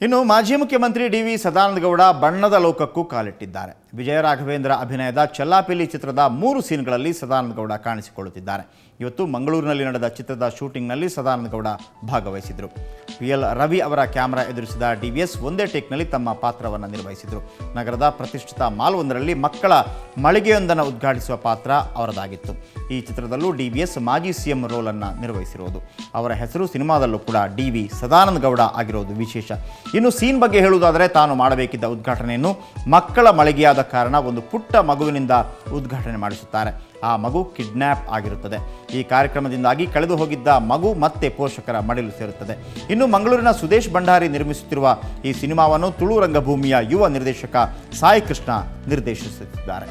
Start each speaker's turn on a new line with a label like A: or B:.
A: ಇನ್ನು ಮಾಜಿ ಮುಖ್ಯಮಂತ್ರಿ ಡಿ.ವಿ. ಸದಾನಂದಗೌಡ ಬಣ್ಣದ ಲೋಕಕ್ಕೂ ಕಾಲಿಟ್ಟಿದ್ದಾರೆ. ವಿಜಯ ರಾಘವೇಂದ್ರ ಅಭಿನಯದ ಚೆಲ್ಲಾಪಿಲ್ಲಿ ಚಿತ್ರದ 3 ಸೀನ್ಗಳಲ್ಲಿ ಸದಾನಂದಗೌಡ ಕಾಣಿಸಿಕೊಳ್ಳುತ್ತಿದ್ದಾರೆ. ಇವತ್ತು ಮಂಗಳೂರಿನಲ್ಲಿ ನಡೆದ ಚಿತ್ರದ ಶೂಟಿಂಗ್ನಲ್ಲಿ ಸದಾನಂದಗೌಡ ಭಾಗವಹಿಸಿದರು. PL ರವಿ ಅವರ ಕ್ಯಾಮೆರಾ ಎದುರಿಸಿದ DVS ಒಂದೇ ಟೇಕ್ನಲ್ಲಿ ತಮ್ಮ ಪಾತ್ರವನ್ನು ನಿರ್ವಹಿಸಿದರು. ನಗರದ ಪ್ರತಿಷ್ಠಿತ ಮಾಲ್ವೊಂದರಲ್ಲಿ ಮಕ್ಕಳ ಮಳಿಗೆಯೊಂದನ್ನು ಉದ್ಘಾಟಿಸುವ ಪಾತ್ರ ಅವರದಾಗಿತ್ತು. ಈ ಚಿತ್ರದಲ್ಲೂ DVS ಮಾಜಿ CM ರೋಲನ್ನು ನಿರ್ವಹಿಸಿರುವುದು. ಅವರ ಹೆಸರು ಸಿನಿಮಾದಲ್ಲೂ ಕೂಡ ಡಿ.ವಿ. ಸದಾನಂದಗೌಡ ಆಗಿರೋದು ವಿಶೇಷ. ಇನ್ನು ಸೀನ್ ಬಗ್ಗೆ ಹೇಳುವುದಾದರೆ, ತಾನು ಮಾಡಬೇಕಿದ್ದ ಉದ್ಘಾಟನೆಯನ್ನು ಮಕ್ಕಳ ಮಳಿಗೆಯಾದ ಕಾರಣ ಒಂದು ಪುಟ್ಟ ಮಗುವಿನಿಂದ ಉದ್ಘಾಟನೆ ಮಾಡಿಸುತ್ತಾರೆ. ಆ ಮಗು ಕಿಡ್ನ್ಯಾಪ್ ಆಗಿರುತ್ತದೆ. ಈ ಕಾರ್ಯಕ್ರಮದಿಂದಾಗಿ ಕಳೆದು ಹೋಗಿದ್ದ ಮಗು ಮತ್ತೆ ಪೋಷಕರ ಮಡಿಲು ಸೇರುತ್ತದೆ. ಇನ್ನು ಮಂಗಳೂರಿನ ಸುದೇಶ್ ಭಂಡಾರಿ ನಿರ್ಮಿಸುತ್ತಿರುವ ಈ ಸಿನಿಮಾವನ್ನು ತುಳು ರಂಗಭೂಮಿಯ ಯುವ ನಿರ್ದೇಶಕ ಸಾಯಿ ಕೃಷ್ಣ ನಿರ್ದೇಶಿಸುತ್ತಿದ್ದಾರೆ.